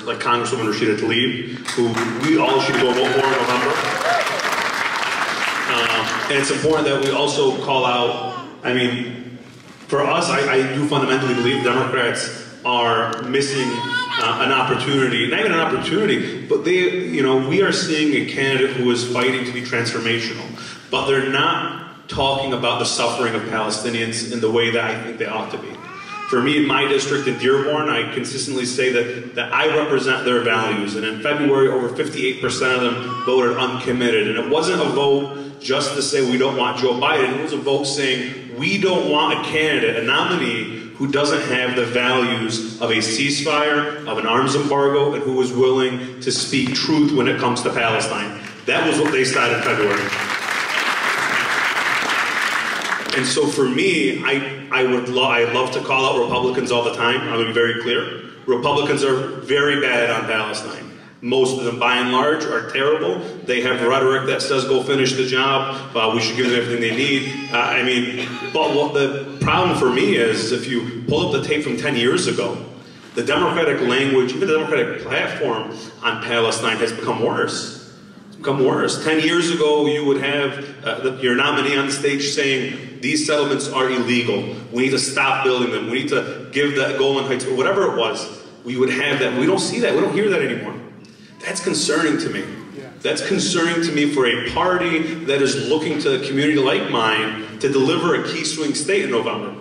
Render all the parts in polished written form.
like Congresswoman Rashid Tlaib, who we all should go vote for in November. And it's important that we also call out, I mean, for us, I do fundamentally believe Democrats are missing an opportunity, not even an opportunity, but we are seeing a candidate who is fighting to be transformational, but they're not talking about the suffering of Palestinians in the way that I think they ought to be. For me, in my district in Dearborn, I consistently say that I represent their values, and in February, over 58% of them voted uncommitted, and it wasn't a vote just to say we don't want Joe Biden. It was a vote saying we don't want a candidate, a nominee, who doesn't have the values of a ceasefire, of an arms embargo, and who is willing to speak truth when it comes to Palestine. That was what they started in February. And so for me, I love to call out Republicans all the time. I'm going to be very clear. Republicans are very bad on Palestine. Most of them, by and large, are terrible. They have rhetoric that says, go finish the job. We should give them everything they need. But what the problem for me is, if you pull up the tape from 10 years ago, the Democratic language, even the Democratic platform on Palestine has become worse. It's become worse. 10 years ago, you would have your nominee on the stage saying, these settlements are illegal. We need to stop building them. We need to give the Golan Heights, or whatever it was. We would have that. We don't see that. We don't hear that anymore. That's concerning to me. That's concerning to me for a party that is looking to a community like mine to deliver a key swing state in November,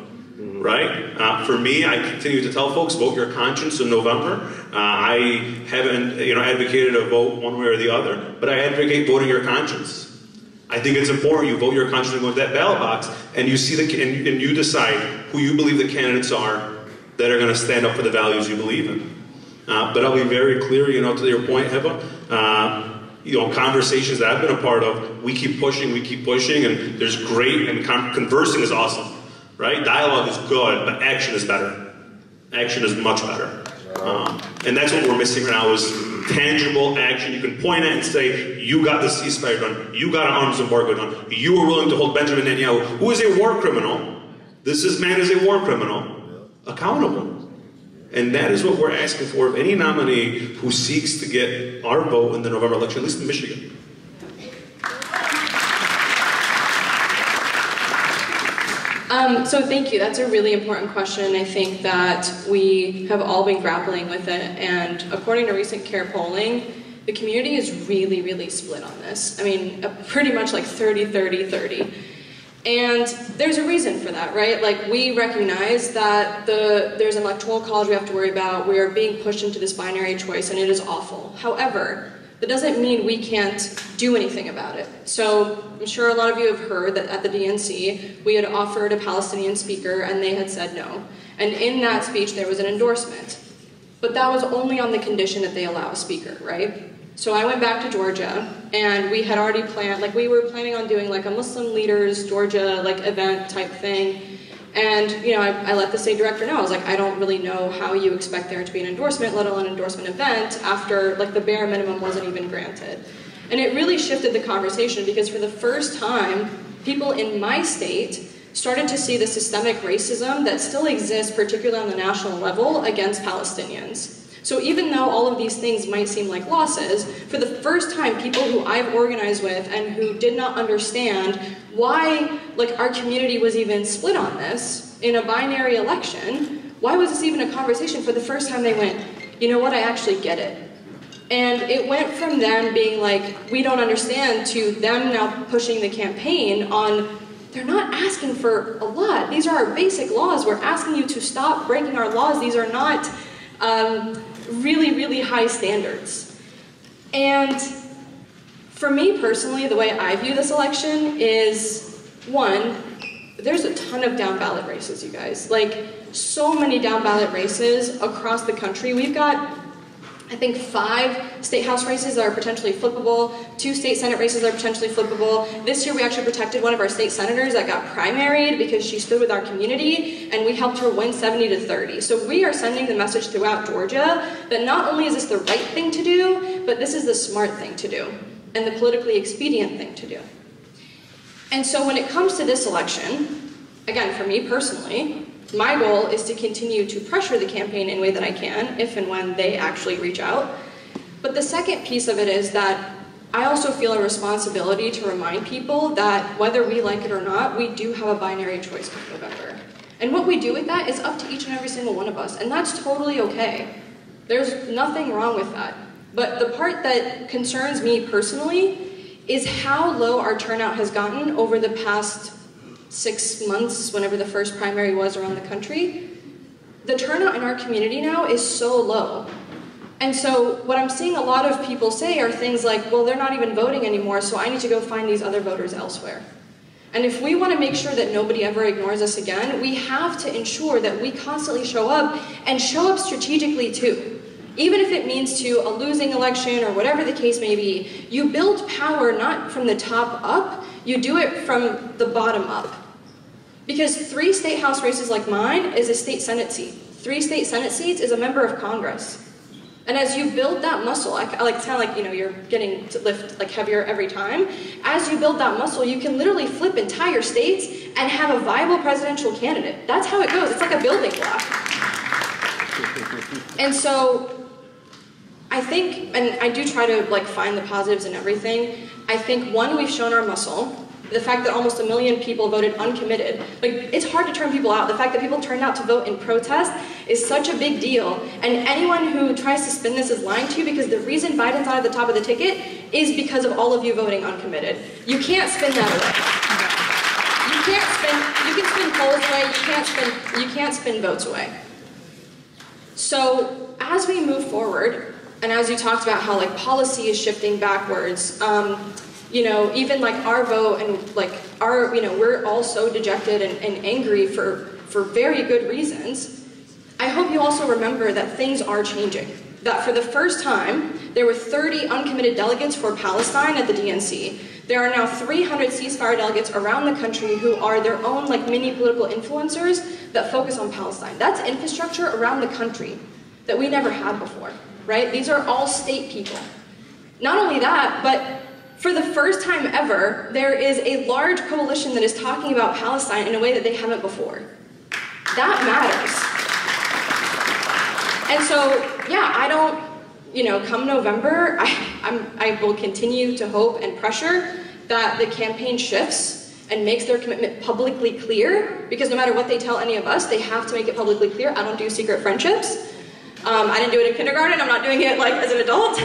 right? For me, I continue to tell folks, vote your conscience in November. I haven't, advocated a vote one way or the other, but I advocate voting your conscience. I think it's important you vote your conscience and go to that ballot box, and you see and you decide who you believe the candidates are that are going to stand up for the values you believe in. But I'll be very clear, to your point, Heba. Conversations that I've been a part of, we keep pushing, and there's great, and conversing is awesome, right? Dialogue is good, but action is better. Action is much better. And that's what we're missing right now is tangible action. You can point at and say, you got the ceasefire done, you got an arms embargo done, you were willing to hold Benjamin Netanyahu, who is a war criminal, this man is a war criminal, accountable. And that is what we're asking for of any nominee who seeks to get our vote in the November election, at least in Michigan. So thank you. That's a really important question. I think that we have all been grappling with it. And according to recent CARE polling, the community is really, really split on this. I mean, pretty much like 30-30-30. And there's a reason for that, right? Like, we recognize that there's an electoral college we have to worry about. We are being pushed into this binary choice, and it is awful. However, that doesn't mean we can't do anything about it. So I'm sure a lot of you have heard that at the DNC, we had offered a Palestinian speaker, and they had said no. And in that speech, there was an endorsement. But that was only on the condition that they allow a speaker, right? So I went back to Georgia, and we had already planned, like, we were planning on doing like a Muslim leaders Georgia event type thing. And I let the state director know. I was like, I don't really know how you expect there to be an endorsement, let alone an endorsement event, after the bare minimum wasn't even granted. And it really shifted the conversation, because for the first time, people in my state started to see the systemic racism that still exists, particularly on the national level, against Palestinians. So even though all of these things might seem like losses, for the first time, people who I've organized with and who did not understand why our community was even split on this in a binary election, why was this even a conversation? For the first time they went, you know what, I actually get it. And it went from them being like, we don't understand, to them now pushing the campaign on, they're not asking for a lot. These are our basic laws. We're asking you to stop breaking our laws. These are not really, really high standards. And for me personally, the way I view this election is, one, there's a ton of down ballot races, you guys. So many down ballot races across the country. We've got, I think, 5 state house races that are potentially flippable, 2 state senate races that are potentially flippable. This year we actually protected one of our state senators that got primaried because she stood with our community, and we helped her win 70-30. So we are sending the message throughout Georgia that not only is this the right thing to do, but this is the smart thing to do, and the politically expedient thing to do. And so when it comes to this election, again, for me personally, My goal is to continue to pressure the campaign in a way that I can, if and when they actually reach out. But the second piece of it is that I also feel a responsibility to remind people that whether we like it or not, we do have a binary choice come November. And what we do with that is up to each and every single one of us, and that's totally okay. There's nothing wrong with that. But the part that concerns me personally is how low our turnout has gotten over the past 6 months, whenever the first primary was around the country. The turnout in our community now is so low. And so what I'm seeing a lot of people say are things like, well, they're not even voting anymore, so I need to go find these other voters elsewhere. And if we want to make sure that nobody ever ignores us again, we have to ensure that we constantly show up, and show up strategically too. Even if it means to a losing election or whatever the case may be, you build power not from the top up, you do it from the bottom up. Because 3 state house races like mine is a state senate seat. 3 state senate seats is a member of Congress. And as you build that muscle, it's kind of like, you know, you're getting to lift like heavier every time. As you build that muscle, you can literally flip entire states and have a viable presidential candidate. That's how it goes. It's like a building block. And so I think, and I do try to like find the positives in everything. I think one, we've shown our muscle. The fact that almost 1 million people voted uncommitted, like it's hard to turn people out. The fact that people turned out to vote in protest is such a big deal. And anyone who tries to spin this is lying to you, because the reason Biden's not at the top of the ticket is because of all of you voting uncommitted. You can't spin that away. You can spin polls away, you can't spin votes away. So as we move forward, and as you talked about how like policy is shifting backwards, you know, even like our vote and like our, you know, we're all so dejected and angry for very good reasons. I hope you also remember that things are changing. That for the first time, there were 30 uncommitted delegates for Palestine at the DNC. There are now 300 ceasefire delegates around the country who are their own like mini political influencers that focus on Palestine. That's infrastructure around the country that we never had before, right? These are all state people. Not only that, but for the first time ever, there is a large coalition that is talking about Palestine in a way that they haven't before. That matters. And so, yeah, I don't, you know, come November, I will continue to hope and pressure that the campaign shifts and makes their commitment publicly clear, because no matter what they tell any of us, they have to make it publicly clear. I don't do secret friendships. I didn't do it in kindergarten, I'm not doing it like as an adult.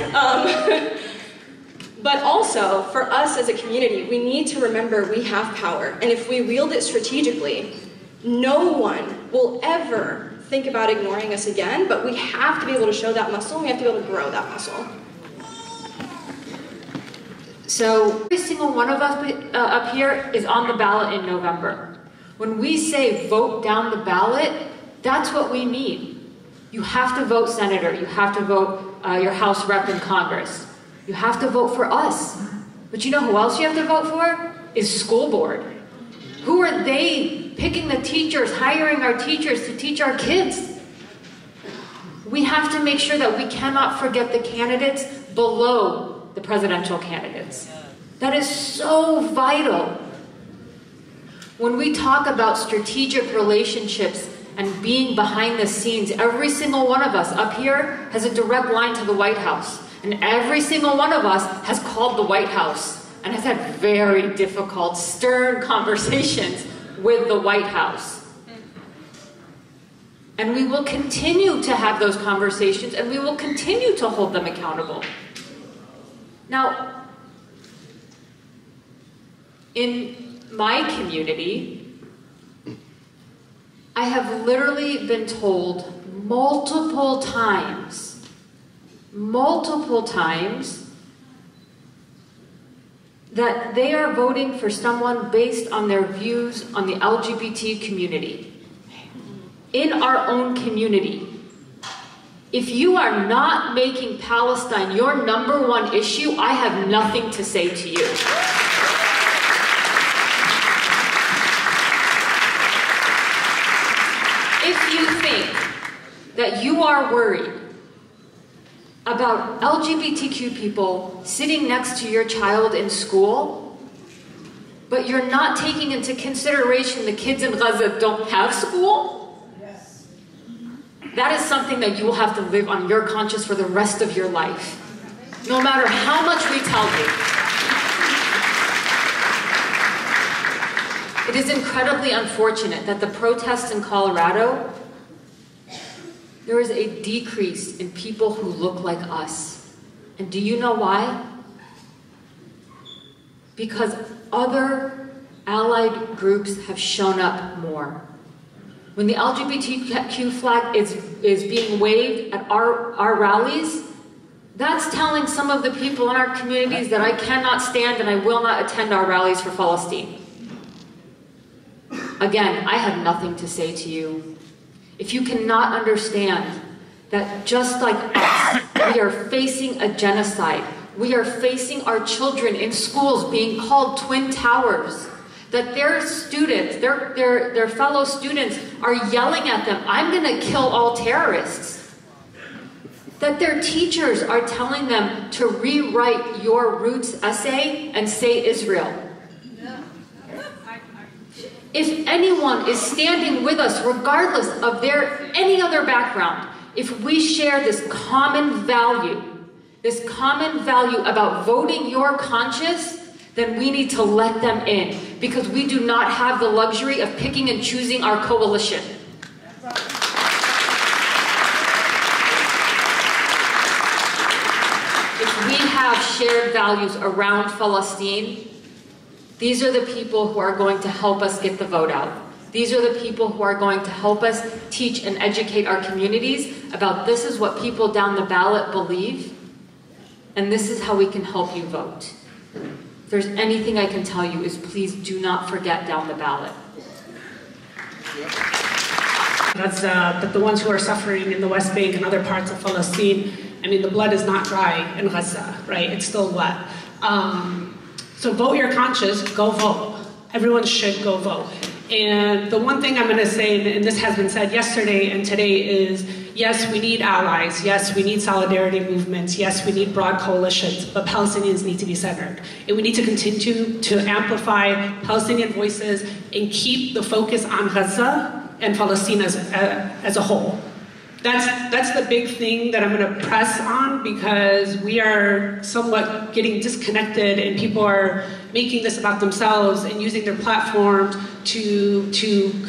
But also, for us as a community, we need to remember we have power. And if we wield it strategically, no one will ever think about ignoring us again, but we have to be able to show that muscle, and we have to be able to grow that muscle. So every single one of us up here is on the ballot in November. When we say vote down the ballot, that's what we mean. You have to vote senator, you have to vote your House rep in Congress. You have to vote for us. But you know who else you have to vote for? Is school board. Who are they picking the teachers, hiring our teachers to teach our kids? We have to make sure that we cannot forget the candidates below the presidential candidates. That is so vital. When we talk about strategic relationships and being behind the scenes, every single one of us up here has a direct line to the White House. And every single one of us has called the White House and has had very difficult, stern conversations with the White House. And we will continue to have those conversations, and we will continue to hold them accountable. Now, in my community, I have literally been told multiple times that they are voting for someone based on their views on the LGBT community. In our own community. If you are not making Palestine your #1 issue, I have nothing to say to you. If you think that you are worried about LGBTQ people sitting next to your child in school, but you're not taking into consideration the kids in Gaza don't have school, that is something that you will have to live on your conscience for the rest of your life. No matter how much we tell you. It is incredibly unfortunate that the protests in Colorado, there is a decrease in people who look like us. And do you know why? Because other allied groups have shown up more. When the LGBTQ flag is being waved at our rallies, that's telling some of the people in our communities that I cannot stand and I will not attend our rallies for Palestine. Again, I have nothing to say to you. If you cannot understand that just like us, we are facing a genocide. We are facing our children in schools being called twin towers. That their students, their fellow students are yelling at them, I'm gonna kill all terrorists. That their teachers are telling them to rewrite your roots essay and say Israel. If anyone is standing with us, regardless of their any other background, if we share this common value about voting your conscience, then we need to let them in, because we do not have the luxury of picking and choosing our coalition. If we have shared values around Palestine, these are the people who are going to help us get the vote out. These are the people who are going to help us teach and educate our communities about this is what people down the ballot believe, and this is how we can help you vote. If there's anything I can tell you is please do not forget down the ballot. Gaza, the ones who are suffering in the West Bank and other parts of Palestine, I mean, the blood is not dry in Gaza, right? It's still wet. So vote your conscience, go vote. Everyone should go vote. And the one thing I'm gonna say, and this has been said yesterday and today, is yes, we need allies. Yes, we need solidarity movements. Yes, we need broad coalitions, but Palestinians need to be centered. And we need to continue to amplify Palestinian voices and keep the focus on Gaza and Palestine as a whole. That's the big thing that I'm going to press on, because we are somewhat getting disconnected and people are making this about themselves and using their platforms to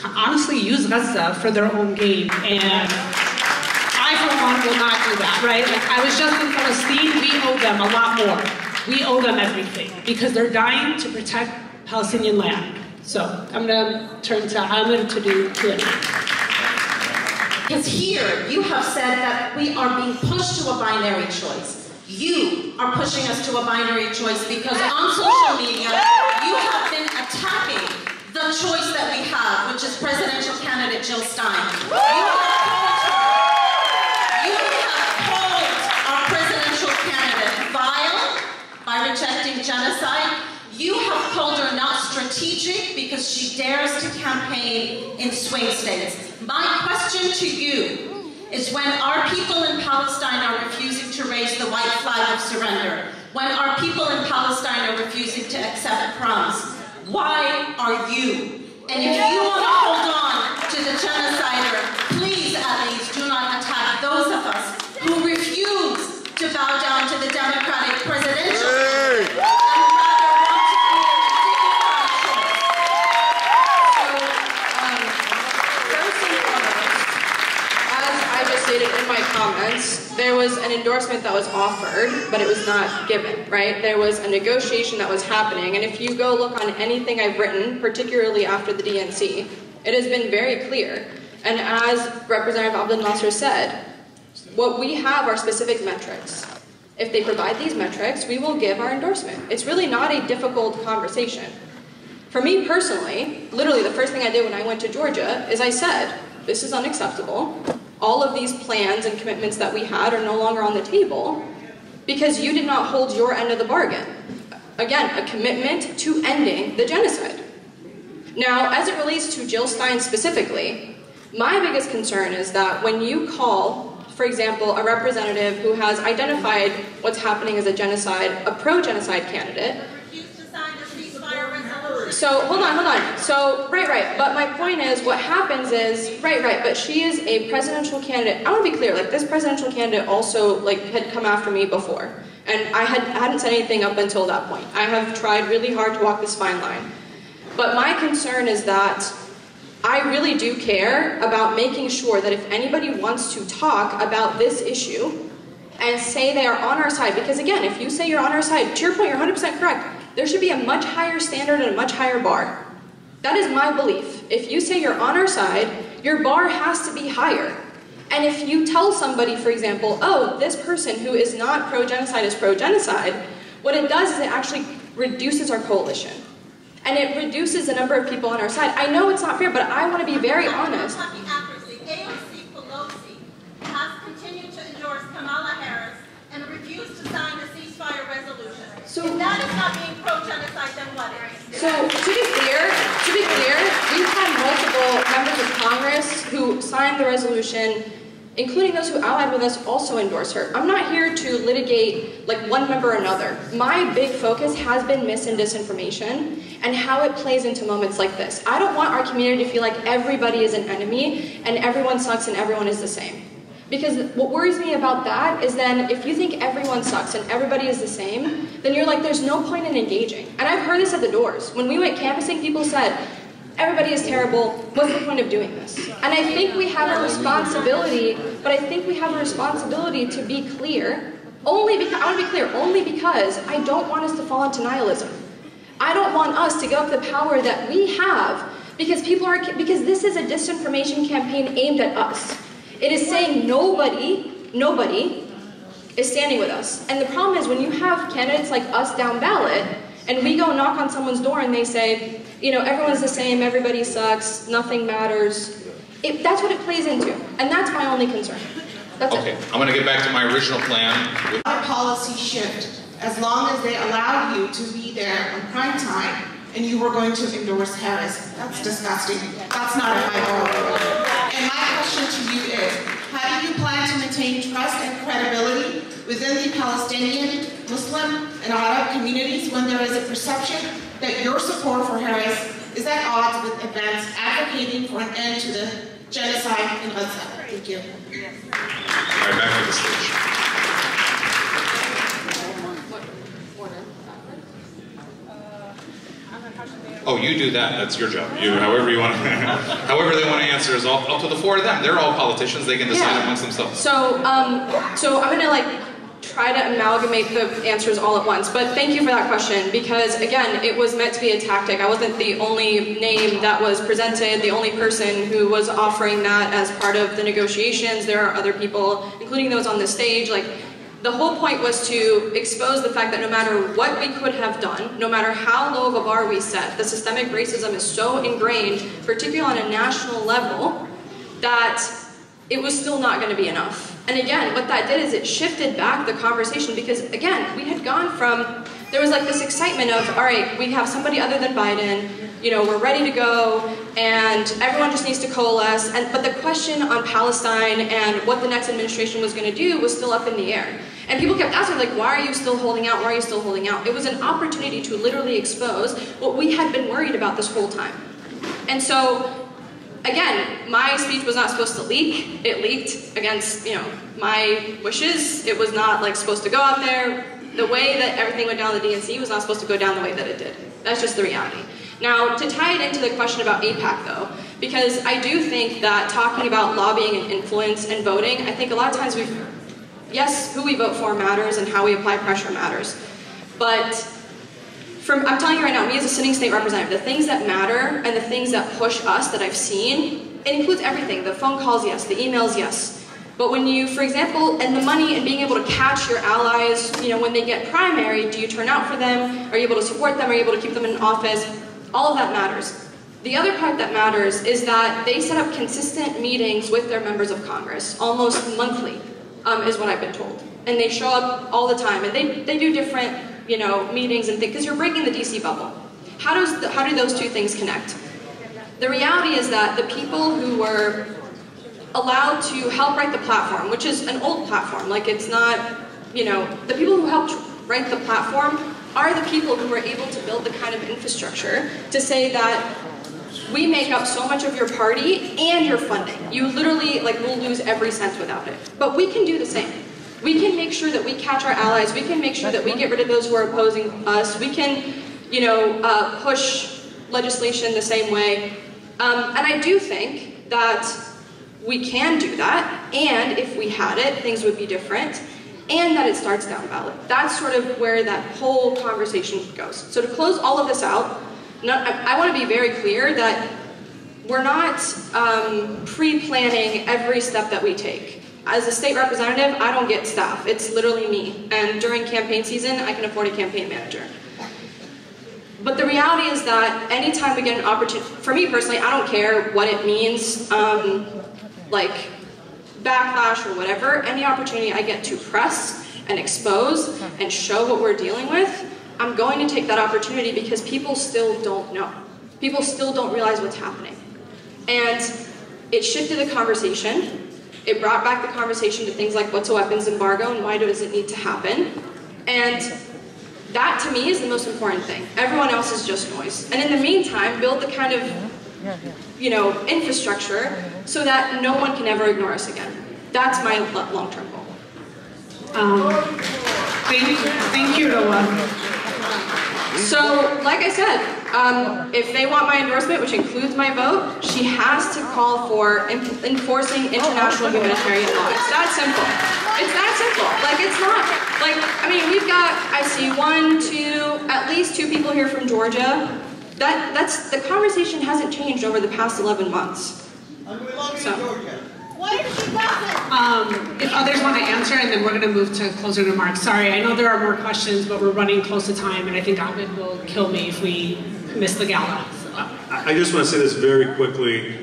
honestly use Gaza for their own gain. And I, for one, will not do that, right? Like, I was just in Palestine. We owe them a lot more. We owe them everything because they're dying to protect Palestinian land. So I'm going to turn to Ahmed to do Q&A. Because here, you have said that we are being pushed to a binary choice. You are pushing us to a binary choice because on social media, you have been attacking the choice that we have, which is presidential candidate Jill Stein. You have called our presidential candidate vile by rejecting genocide. You have called her not strategic because she dares to campaign in swing states. My question to you is, when our people in Palestine are refusing to raise the white flag of surrender, when our people in Palestine are refusing to accept crumbs, why are you? And if you want to hold on to the genocider, please at least do not attack those of us who refuse to bow down to the Democratic presidential candidate. In my comments, there was an endorsement that was offered, but it was not given, right? There was a negotiation that was happening, and if you go look on anything I've written, particularly after the DNC, it has been very clear. And as Representative Abdelnasser said, what we have are specific metrics. If they provide these metrics, we will give our endorsement. It's really not a difficult conversation. For me personally, literally the first thing I did when I went to Georgia is I said, this is unacceptable. All of these plans and commitments that we had are no longer on the table because you did not hold your end of the bargain. Again, a commitment to ending the genocide. Now, as it relates to Jill Stein specifically, my biggest concern is that when you call, for example, a representative who has identified what's happening as a genocide, a pro-genocide candidate, refused to sign the ceasefire resolution. So, hold on. So, right. But my point is, what happens is, right. But she is a presidential candidate. I want to be clear. Like, this presidential candidate also had come after me before, and I hadn't said anything up until that point. I have tried really hard to walk this fine line. But my concern is that I really do care about making sure that if anybody wants to talk about this issue and say they are on our side, because again, if you say you're on our side, to your point, you're 100% correct. There should be a much higher standard and a much higher bar. That is my belief. If you say you're on our side, your bar has to be higher. And if you tell somebody, for example, oh, this person who is not pro-genocide is pro-genocide, what it does is it actually reduces our coalition. And it reduces the number of people on our side. I know it's not fair, but I want to be very honest. AOC Pelosi has continued to endorse Kamala Harris and refused to sign the ceasefire resolution. So, if that is not being pro-genocide, then what is? So, to be clear, we've had multiple members of Congress who signed the resolution, including those who allied with us, also endorse her. I'm not here to litigate like one member or another. My big focus has been mis and disinformation and how it plays into moments like this. I don't want our community to feel like everybody is an enemy and everyone sucks and everyone is the same. Because what worries me about that is then if you think everyone sucks and everybody is the same, then you're like, there's no point in engaging. And I've heard this at the doors. When we went canvassing, people said, everybody is terrible, what's the point of doing this? And I think we have a responsibility, to be clear, I want to be clear, only because I don't want us to fall into nihilism. I don't want us to give up the power that we have because because this is a disinformation campaign aimed at us. It is saying nobody is standing with us. And the problem is when you have candidates like us down ballot, and we go knock on someone's door and they say, you know, everyone's the same, everybody sucks, nothing matters. That's what it plays into. And that's my only concern. That's okay, I'm going to get back to my original plan. Our policy shift, as long as they allow you to be there on prime time and you were going to endorse Harris. That's disgusting. That's not a high bar. And my question to you is, how do you plan to maintain trust and credibility within the Palestinian, Muslim, and Arab communities when there is a perception that your support for Harris is at odds with events advocating for an end to the genocide in Gaza? Thank you. All right, back to the stage. Oh, you do that. That's your job. However you want to, however they want to answer is all up to the four of them. They're all politicians. They can decide amongst themselves. So, so I'm gonna try to amalgamate the answers all at once. But thank you for that question because again, it was meant to be a tactic. I wasn't the only name that was presented, the only person who was offering that as part of the negotiations. There are other people, including those on the stage. The whole point was to expose the fact that no matter what we could have done, no matter how low of a bar we set, the systemic racism is so ingrained, particularly on a national level, that it was still not going to be enough. And again, what that did is it shifted back the conversation because, again, we had gone from, there was this excitement of, all right, we have somebody other than Biden, you know, we're ready to go, and everyone just needs to coalesce. But the question on Palestine and what the next administration was going to do was still up in the air. And people kept asking, why are you still holding out? Why are you still holding out? It was an opportunity to literally expose what we had been worried about this whole time. And so, again, my speech was not supposed to leak. It leaked against, my wishes. It was not supposed to go out there. The way that everything went down the DNC was not supposed to go down the way that it did. That's just the reality. Now, to tie it into the question about AIPAC, though, because I do think that talking about lobbying and influence and voting, I think a lot of times yes, who we vote for matters and how we apply pressure matters. But I'm telling you right now, me as a sitting state representative, the things that matter and the things that push us that I've seen, it includes everything. The phone calls, yes. The emails, yes. But when you, for example, and the money and being able to catch your allies, when they get primary, do you turn out for them? Are you able to support them? Are you able to keep them in office? All of that matters. The other part that matters is that they set up consistent meetings with their members of Congress, almost monthly, is what I've been told. And they show up all the time, and they do different, meetings and things, because you're breaking the DC bubble. How do those two things connect? The reality is that the people who were allowed to help write the platform, which is an old platform, it's not, the people who helped write the platform are the people who are able to build the kind of infrastructure to say that we make up so much of your party and your funding. You literally, like, will lose every cent without it. But we can do the same. We can make sure that we catch our allies. We can make sure that we get rid of those who are opposing us. We can, you know, push legislation the same way. And I do think that we can do that, and if we had it, things would be different, and that it starts down ballot. That's sort of where that whole conversation goes. So to close all of this out, I want to be very clear that we're not pre-planning every step that we take. As a state representative, I don't get staff. It's literally me. And during campaign season, I can afford a campaign manager. But the reality is that anytime we get an opportunity, for me personally, I don't care what it means, like backlash or whatever, any opportunity I get to press and expose and show what we're dealing with, I'm going to take that opportunity because people still don't know. People still don't realize what's happening. And it shifted the conversation. It brought back the conversation to things like what's a weapons embargo and why does it need to happen. And that to me is the most important thing. Everyone else is just noise. And in the meantime, build the kind of, you know, infrastructure so that no one can ever ignore us again. That's my long-term goal. Thank you, Ruwa. So, like I said, if they want my endorsement, which includes my vote, she has to call for enforcing international humanitarian law. It's that simple. It's that simple. Like, it's not, like, I mean, we've got, I see at least two people here from Georgia. That's, the conversation hasn't changed over the past 11 months. So. If others want to answer, and then we're going to move to closing remarks. Sorry, I know there are more questions, but we're running close to time, and I think Abed will kill me if we miss the gala. So. I just want to say this very quickly.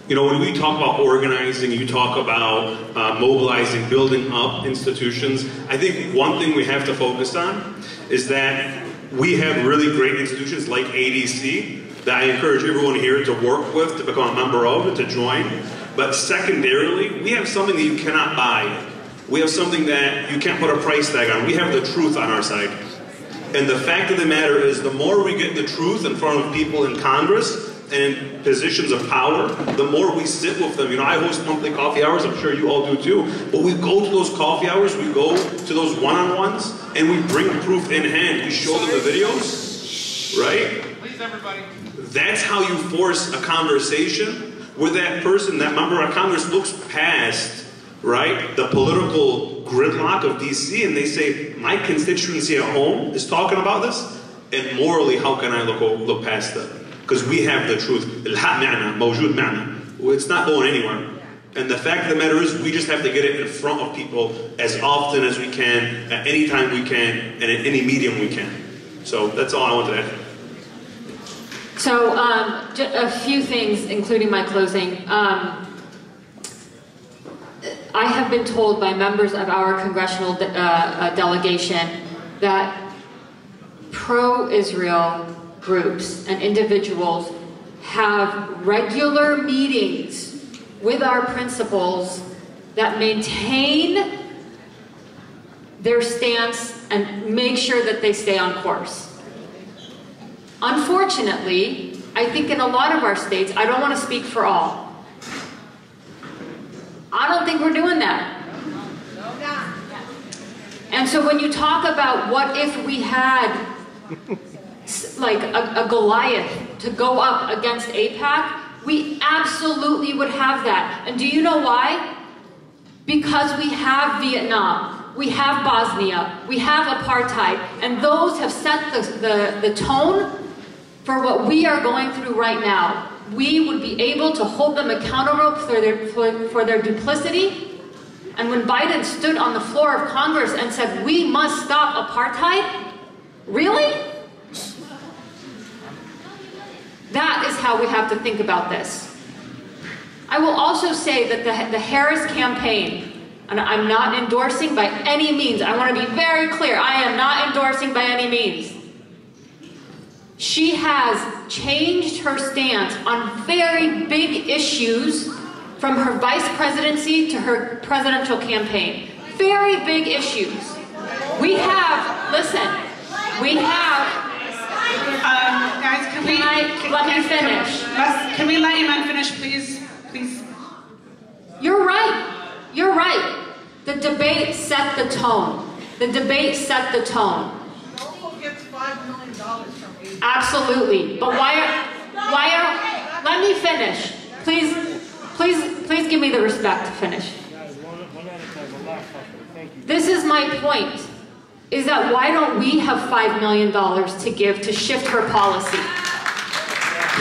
You know, when we talk about organizing, you talk about mobilizing, building up institutions, I think one thing we have to focus on is that we have really great institutions like ADC that I encourage everyone here to work with, to become a member of, and to join. But secondarily, we have something that you cannot buy. We have something that you can't put a price tag on. We have the truth on our side. And the fact of the matter is, the more we get the truth in front of people in Congress and in positions of power, the more we sit with them. You know, I host monthly coffee hours, I'm sure you all do too. But we go to those coffee hours, we go to those one-on-ones, and we bring proof in hand. We show them the videos, right? Please, everybody. That's how you force a conversation where that person, that member of Congress, looks past, right, the political gridlock of DC, and they say, my constituency at home is talking about this, and morally, how can I look past that? Because we have the truth. It's not going anywhere. And the fact of the matter is, we just have to get it in front of people as often as we can, at any time we can, and at any medium we can. So that's all I wanted to add. So, a few things, including my closing. I have been told by members of our congressional delegation that pro-Israel groups and individuals have regular meetings with our principals that maintain their stance and make sure that they stay on course. Unfortunately, I think in a lot of our states, I don't want to speak for all, I don't think we're doing that. And so when you talk about what if we had like a Goliath to go up against AIPAC, we absolutely would have that. And do you know why? Because we have Vietnam, we have Bosnia, we have apartheid, and those have set the tone for what we are going through right now. We would be able to hold them accountable for their duplicity. And when Biden stood on the floor of Congress and said, we must stop apartheid, really? That is how we have to think about this. I will also say that the Harris campaign, and I'm not endorsing by any means, I want to be very clear, I am not endorsing by any means. She has changed her stance on very big issues from her vice presidency to her presidential campaign. Very big issues. We have, listen, We have. Guys, Let me finish. Can we let Iman finish, please? Please. You're right. You're right. The debate set the tone. The debate set the tone. Gets $5 million from you. Absolutely. But why are, let me finish. Please give me the respect to finish. This is my point, is that why don't we have $5 million to give to shift her policy?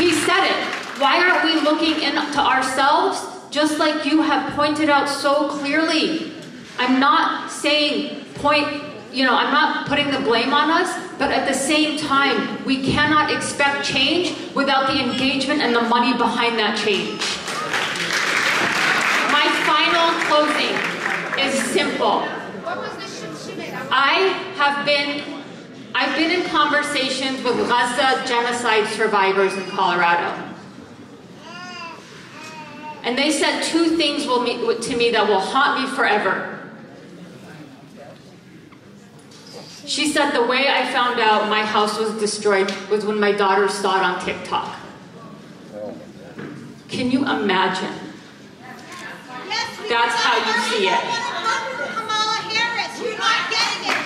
He said it. Why aren't we looking into ourselves, just like you have pointed out so clearly? I'm not saying I'm not putting the blame on us, but at the same time, we cannot expect change without the engagement and the money behind that change. My final closing is simple. I've been in conversations with Gaza genocide survivors in Colorado. And they said two things to me that will haunt me forever. She said the way I found out my house was destroyed was when my daughter saw it on TikTok. Can you imagine? That's how you see it. Kamala Harris, you're not getting it.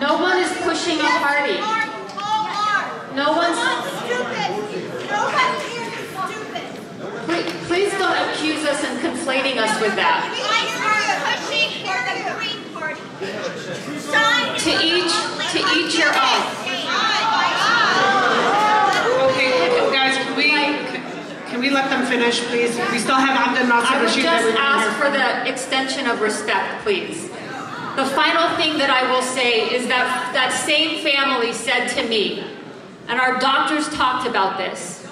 No one is pushing a party. No one's stupid. Nobody here is stupid. Please don't accuse us and conflating us with that. Pushing for the Green Party. To each your own. Okay, guys, can we let them finish, please? We still have Abdelnasser Rashid. I would just ask for the extension of respect, please. The final thing that I will say is that that same family said to me, and our doctors talked about this,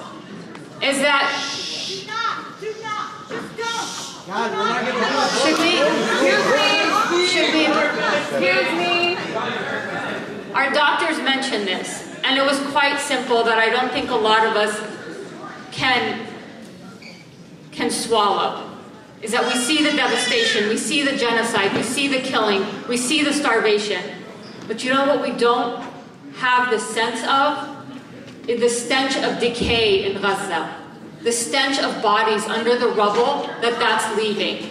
is that Do not, just go. Our doctors mentioned this, and it was quite simple that I don't think a lot of us can swallow. Is that we see the devastation, we see the genocide, we see the killing, we see the starvation. But you know what we don't have the sense of? Is the stench of decay in Gaza. The stench of bodies under the rubble that's leaving.